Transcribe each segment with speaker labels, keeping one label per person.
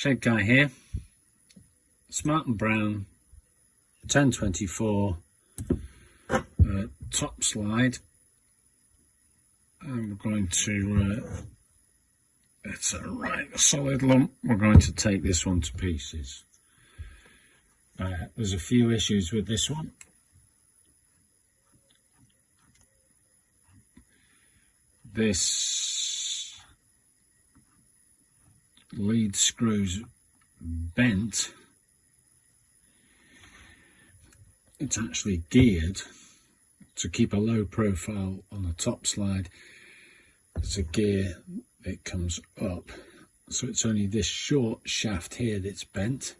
Speaker 1: Shed Guy here, Smart and Brown 1024 top slide, and we're going to it's a right solid lump. We're going to take this one to pieces. There's a few issues with this one. This lead screw's bent. It's actually geared to keep a low profile on the top slide. There's a gear that comes up, so it's only this short shaft here that's bent.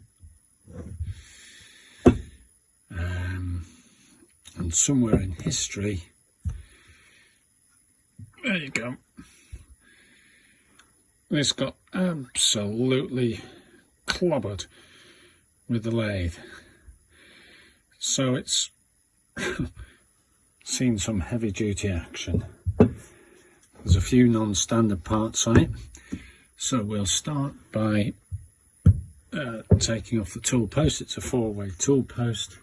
Speaker 1: And somewhere in history, there you go, this got absolutely clobbered with the lathe. So it's seen some heavy duty action. There's a few non-standard parts on it. So we'll start by taking off the tool post. It's a 4-way tool post.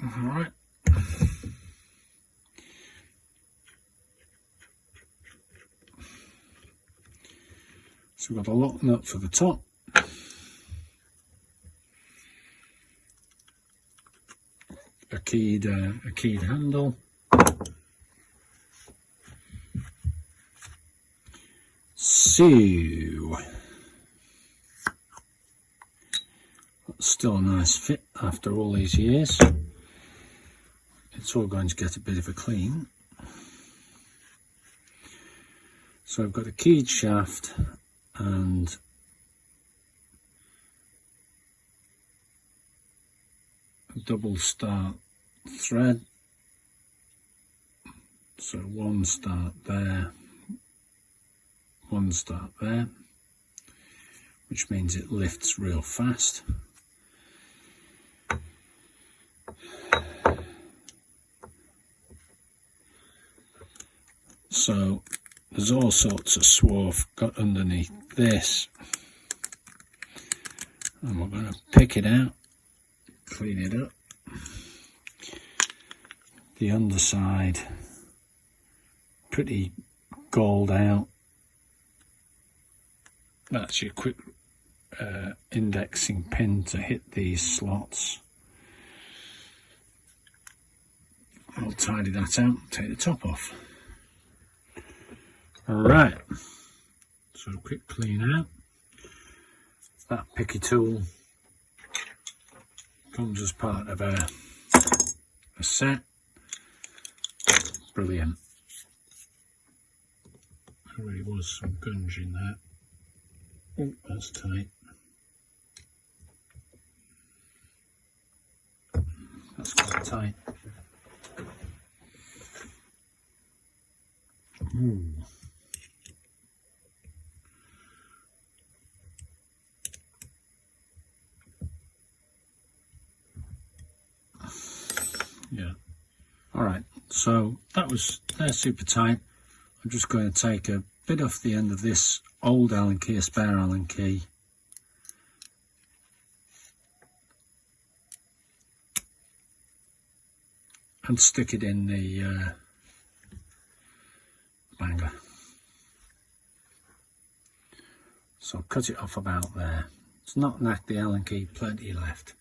Speaker 1: Alright. So we've got a lock nut for the top. A keyed handle. So that's still a nice fit after all these years. It's all going to get a bit of a clean. So I've got a keyed shaft and a double start thread. So one start there, one start there, which means it lifts real fast. So there's all sorts of swarf got underneath this, and we're going to pick it out, clean it up. The underside pretty gold out. That's your quick indexing pin to hit these slots. I'll tidy that out, take the top off. Alright, so quick clean out. That picky tool comes as part of a set. Brilliant. There really was some gunge in there. Oh, that's tight. That's quite tight. Ooh. Yeah. Alright, so they're super tight. I'm just going to take a bit off the end of this old Allen key, a spare Allen key. And stick it in the banger. So cut it off about there. It's not knack the Allen key, plenty left.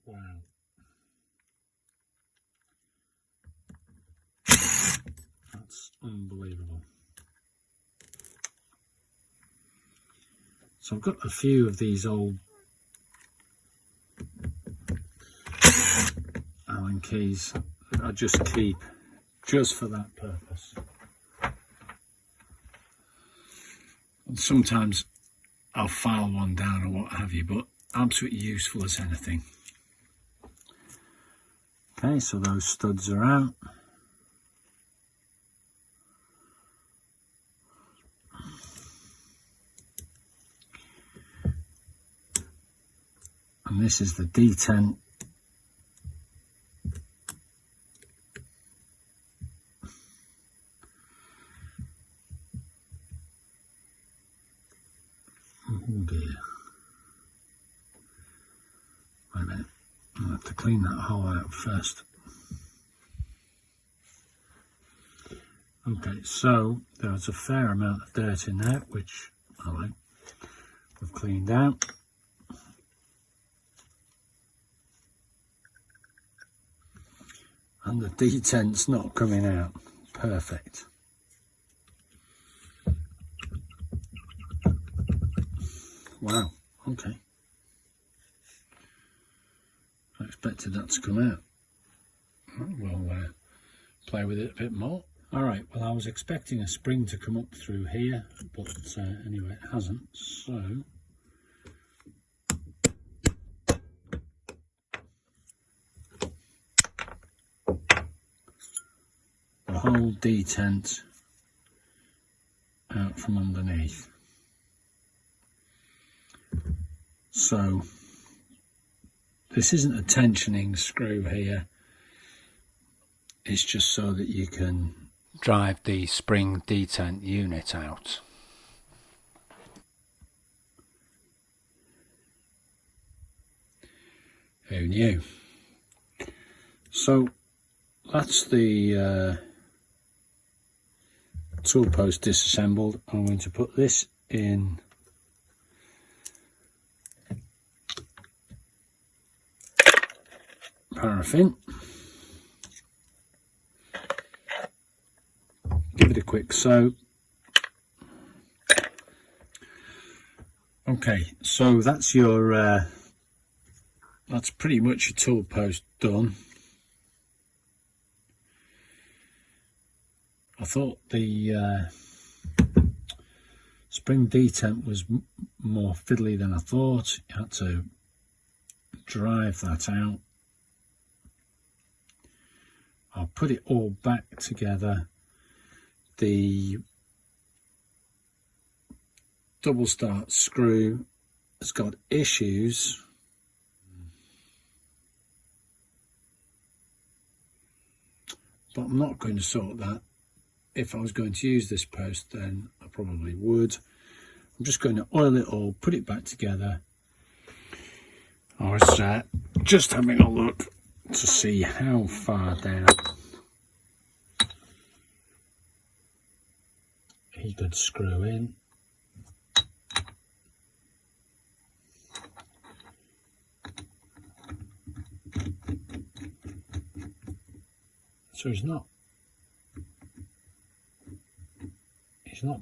Speaker 1: Wow. That's unbelievable. So I've got a few of these old Allen keys that I just keep just for that purpose. And sometimes I'll file one down or what have you, but absolutely useful as anything. Okay, so those studs are out. and this is the detent. Oh dear. Wait a minute, I'll have to clean that hole out first. Okay, so there's a fair amount of dirt in there, which we've cleaned out. And the detent's not coming out. Perfect. Wow, okay. I expected that to come out. We'll play with it a bit more. Alright, well I was expecting a spring to come up through here, but anyway it hasn't, so the whole detent out from underneath. So this isn't a tensioning screw here, it's just so that you can drive the spring detent unit out. Who knew? So that's the tool post disassembled. I'm going to put this in paraffin. Give it a quick soak. Okay, so that's your that's pretty much your tool post done. I thought the spring detent was more fiddly than I thought. You had to drive that out. I'll put it all back together. The double start screw has got issues. But I'm not going to sort that. If I was going to use this post, then I probably would. I'm just going to oil it all, put it back together. I was just having a look to see how far down he could screw in. So he's not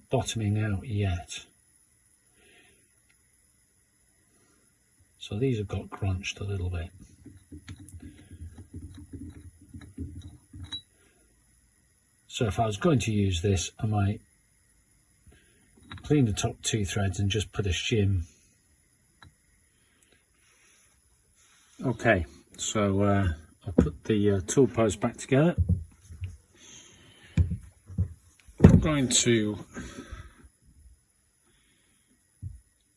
Speaker 1: bottoming out yet. So these have got crunched a little bit. So if I was going to use this, I might clean the top two threads and just put a shim. Okay, so I'll put the tool post back together. I'm going to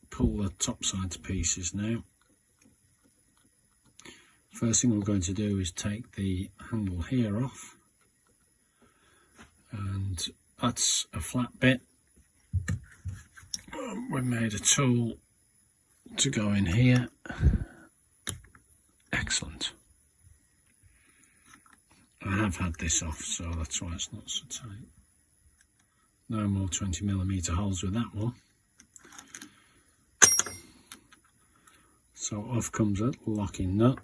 Speaker 1: pull the top side to pieces now. First thing we're going to do is take the handle here off, and that's a flat bit. We made a tool to go in here. Excellent. I have had this off, so that's why it's not so tight. No more 20mm holes with that one. So off comes a locking nut.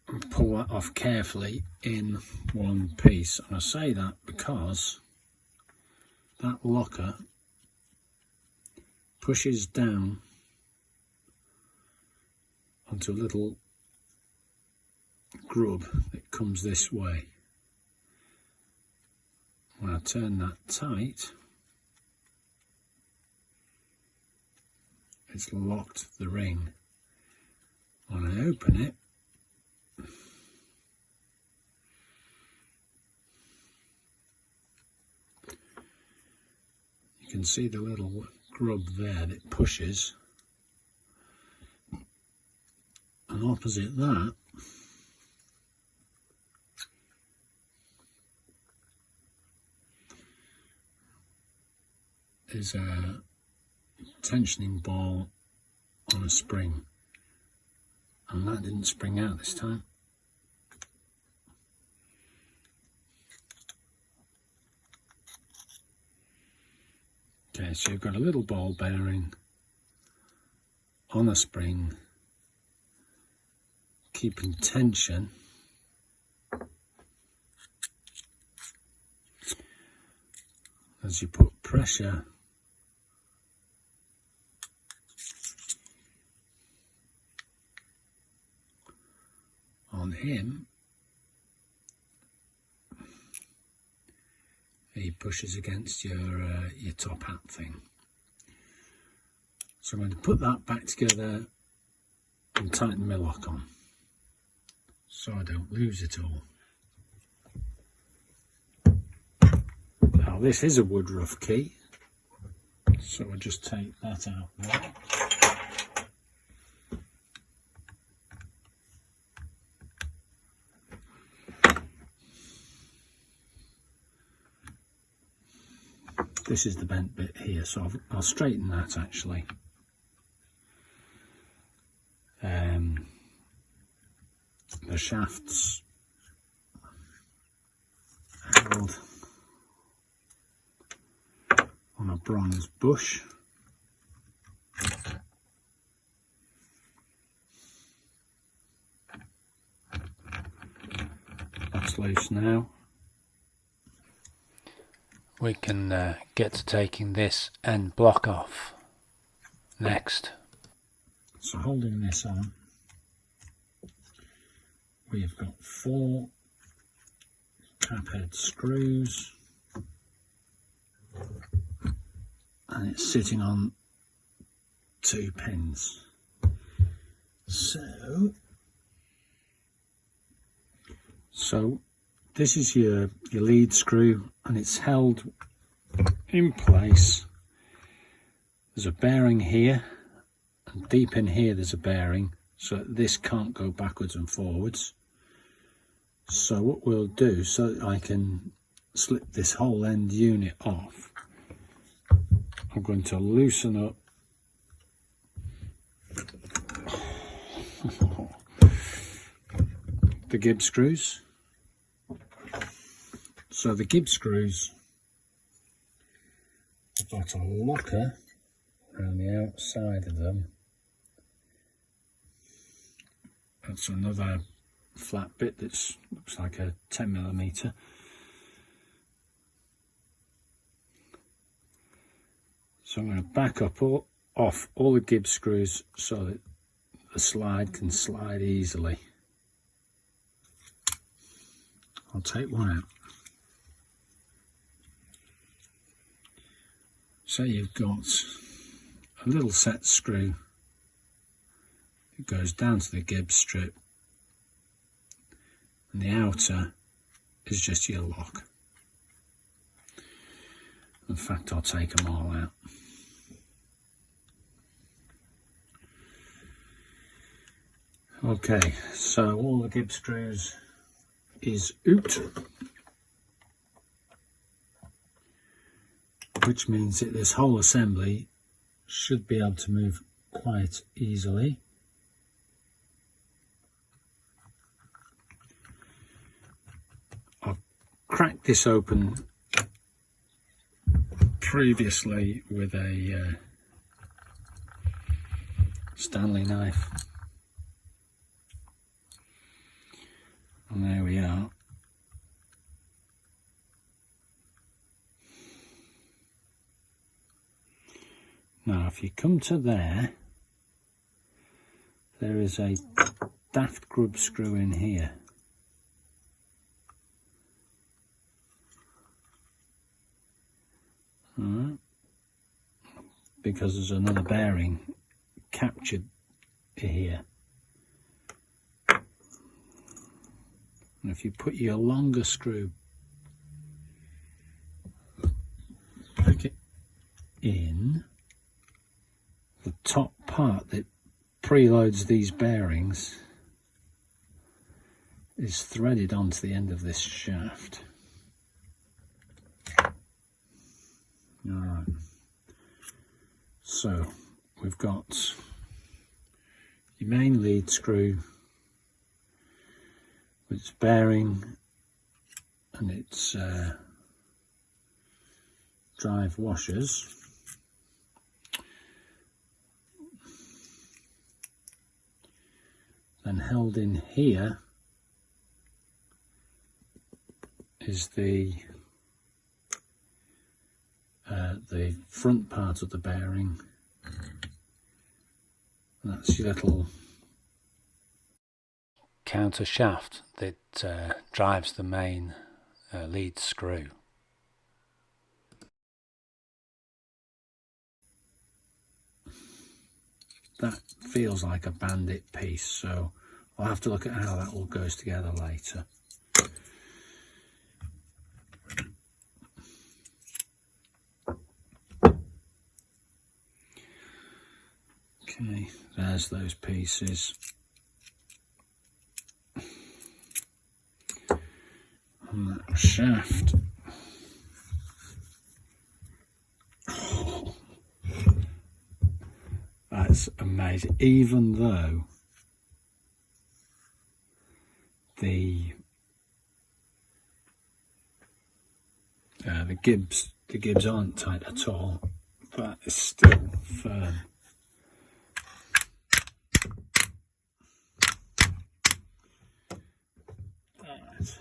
Speaker 1: And pull that off carefully in one piece. And I say that because that locker pushes down onto a little grub that comes this way. When I turn that tight, it's locked the ring. When I open it, you can see the little grub there that pushes, and opposite that is a tensioning ball on a spring, and that didn't spring out this time. Okay, so you've got a little ball bearing on a spring, keeping tension as you put pressure on him. He pushes against your top hat thing. So I'm going to put that back together and tighten my lock on, so I don't lose it all. Now this is a wood rough key, so I'll just take that out there. This is the bent bit here, so I'll straighten that actually. The shafts held on a bronze bush. That's loose now. We can get to taking this end block off next. So holding this on, we've got 4 cap head screws, and it's sitting on 2 pins. So this is your lead screw, and it's held in place. There's a bearing here, and deep in here there's a bearing, so this can't go backwards and forwards. So what we'll do, so that I can slip this whole end unit off, I'm going to loosen up the gib screws. So the gib screws have got a locker around the outside of them. That's another flat bit that looks like a 10mm. So I'm going to back up off all the gib screws so that the slide can slide easily. I'll take one out. So you've got a little set screw. It goes down to the gib strip, and the outer is just your lock. In fact, I'll take them all out. Okay, so all the gib screws is out, which means that this whole assembly should be able to move quite easily. I've cracked this open previously with a Stanley knife, and there we are. Now if you come to there is a daft grub screw in here. Alright, because there's another bearing captured here. And if you put your longer screw back in, the top part that preloads these bearings is threaded onto the end of this shaft. Alright, so we've got your main lead screw with its bearing and its drive washers. Then held in here is the front part of the bearing. That's your little counter shaft that drives the main lead screw. That feels like a bandit piece, so I'll have to look at how that all goes together later. Okay, there's those pieces. And that shaft. Oh, that's amazing. Even though the gibs aren't tight at all, but it's still firm. Right.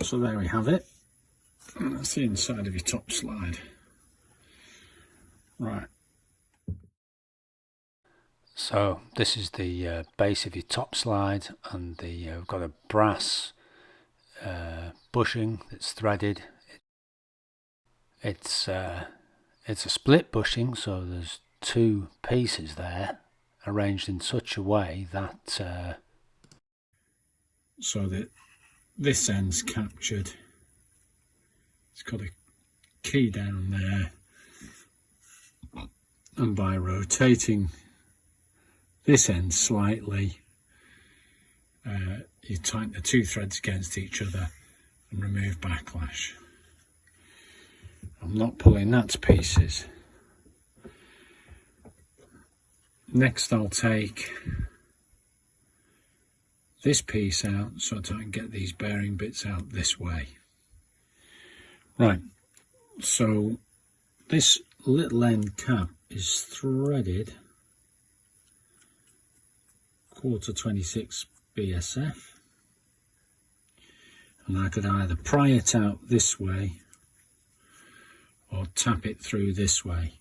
Speaker 1: So there we have it. That's the inside of your top slide. Right. So this is the base of your top slide, and we've got a brass bushing that's threaded. It's a split bushing, so there's two pieces there arranged in such a way that so that this end's captured. It's got a key down there, and by rotating this end slightly, you tighten the two threads against each other and remove backlash. I'm not pulling that to pieces. Next I'll take this piece out so that I can get these bearing bits out this way. Right, so this little end cap is threaded 1/4-26 BSF, and I could either pry it out this way or tap it through this way.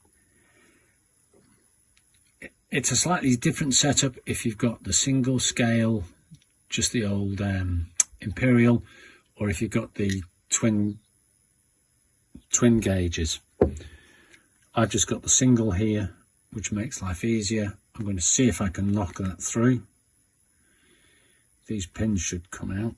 Speaker 1: It's a slightly different setup if you've got the single scale, just the old Imperial, or if you've got the twin gauges. I've just got the single here, which makes life easier. I'm going to see if I can knock that through. These pins should come out.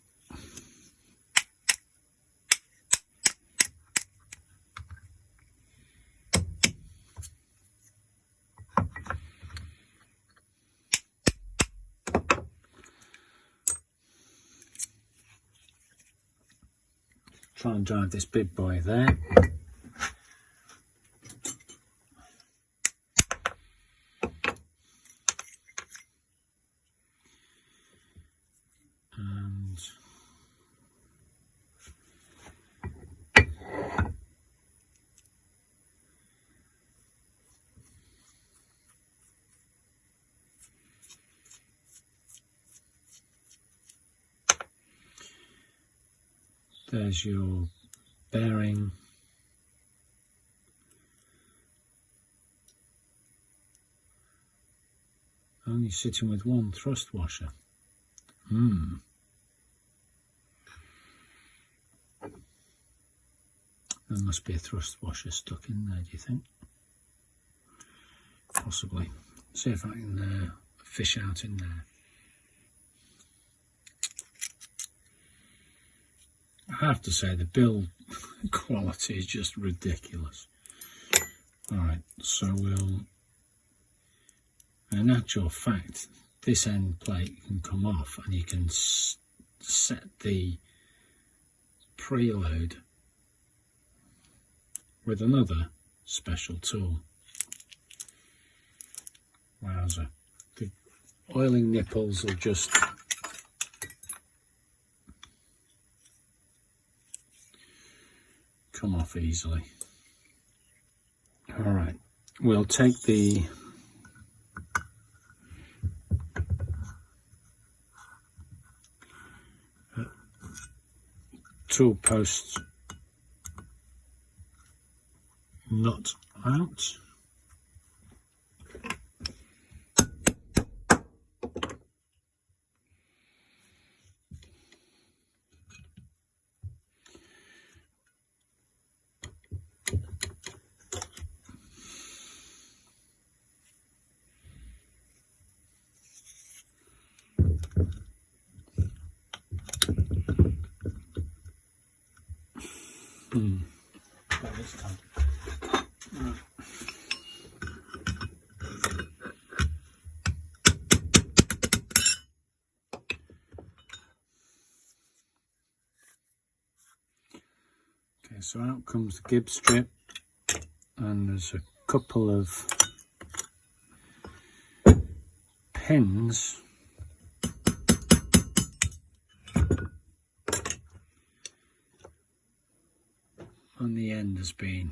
Speaker 1: Try and drive this big boy there. And there's your bearing. Only sitting with one thrust washer. There must be a thrust washer stuck in there, do you think? Possibly. See if I can fish out in there. I have to say the build quality is just ridiculous. Alright, so we'll, in actual fact, this end plate can come off and you can set the preload with another special tool. Wowzer. The oiling nipples will just come off easily. Alright, we'll take the tool post nut out. That is tight. Right. Okay, so out comes the gib strip, and there's a couple of pins on the end has been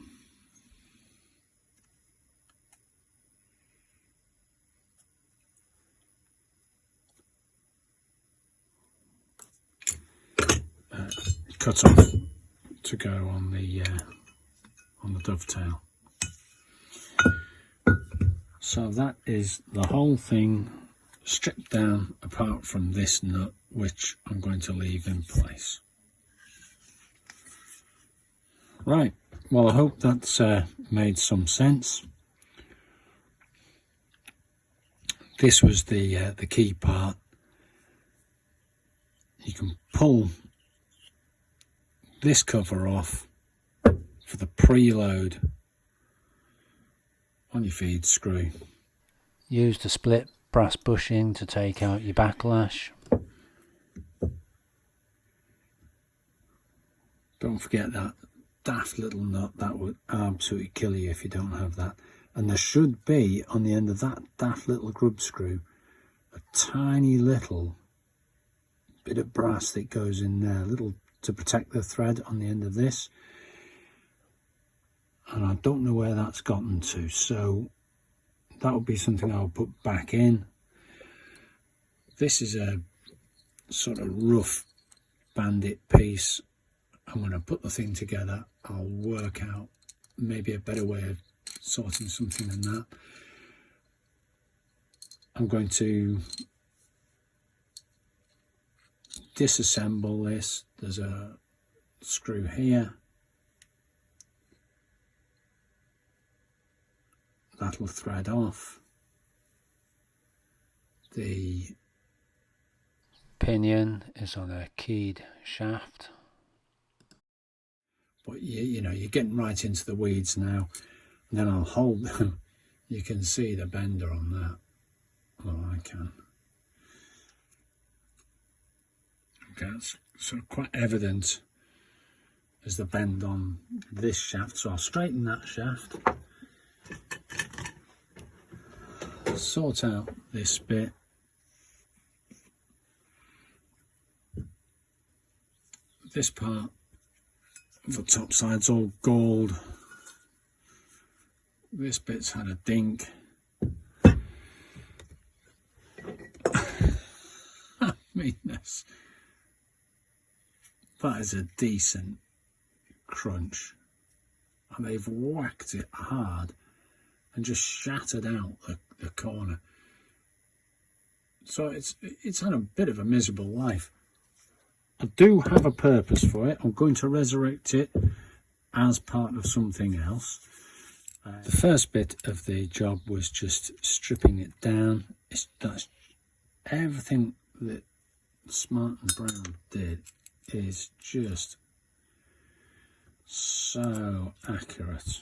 Speaker 1: cut off to go on the dovetail. So that is the whole thing stripped down apart from this nut, which I'm going to leave in place. Right, well, I hope that's made some sense. This was the key part. You can pull this cover off for the preload on your feed screw.
Speaker 2: Use the split brass bushing to take out your backlash.
Speaker 1: Don't forget that daft little nut, that would absolutely kill you if you don't have that. And there should be on the end of that daft little grub screw a tiny little bit of brass that goes in there, little to protect the thread on the end of this, and I don't know where that's gotten to, so that will be something I'll put back in. This is a sort of rough bandit piece, and when I put the thing together I'll work out maybe a better way of sorting something than that. I'm going to disassemble this. There's a screw here, that'll thread off. The
Speaker 2: pinion is on a keyed shaft.
Speaker 1: But you know, you're getting right into the weeds now. And then I'll hold them. You can see the bender on that. Well, I can. Okay, that's sort of quite evident as the bend on this shaft. So I'll straighten that shaft. Sort out this bit. This part, the top side's all gold. This bit's had a dink. I mean, that is a decent crunch. And they've whacked it hard and just shattered out the corner. So it's had a bit of a miserable life. I do have a purpose for it. I'm going to resurrect it as part of something else. The first bit of the job was just stripping it down. That's everything that Smart and Brown did is just So accurate.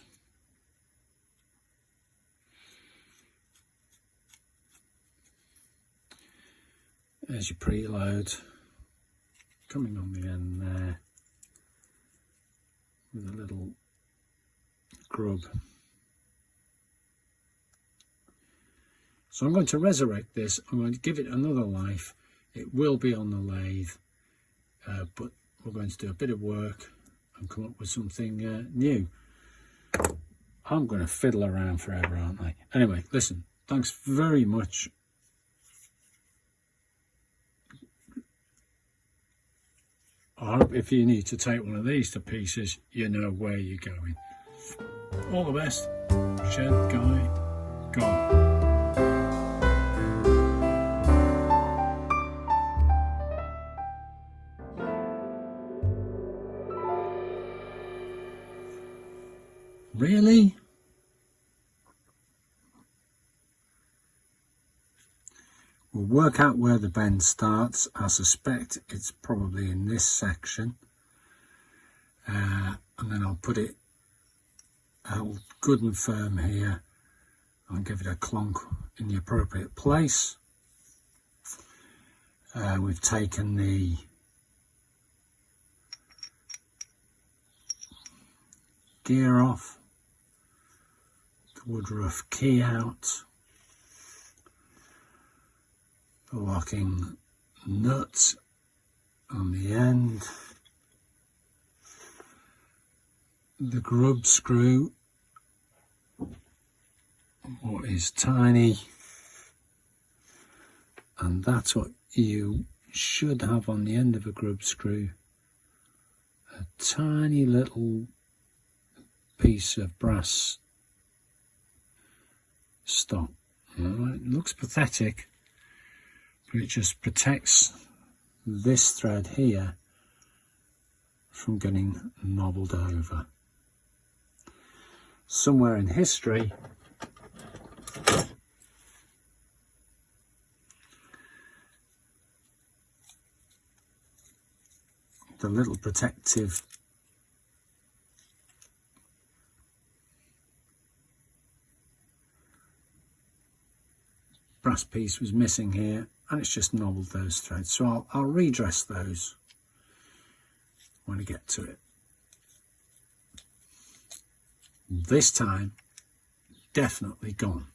Speaker 1: There's your preload coming on the end there with a little grub. So I'm going to resurrect this. I'm going to give it another life. It will be on the lathe, but we're going to do a bit of work and come up with something new. I'm going to fiddle around forever, aren't I? Anyway, listen, thanks very much. I hope if you need to take one of these to pieces, you know where you're going. All the best. Shed Guy, gone. Really? We'll work out where the bend starts. I suspect it's probably in this section. And then I'll put it good and firm here and give it a clonk in the appropriate place. We've taken the gear off, the woodruff key out, the locking nut on the end, the grub screw, what is tiny, and that's what you should have on the end of a grub screw, a tiny little piece of brass stop. It looks pathetic, but it just protects this thread here from getting knobbled over. Somewhere in history, the little protective brass piece was missing here, and it's just knobbled those threads. So I'll redress those when I get to it. This time, definitely gone.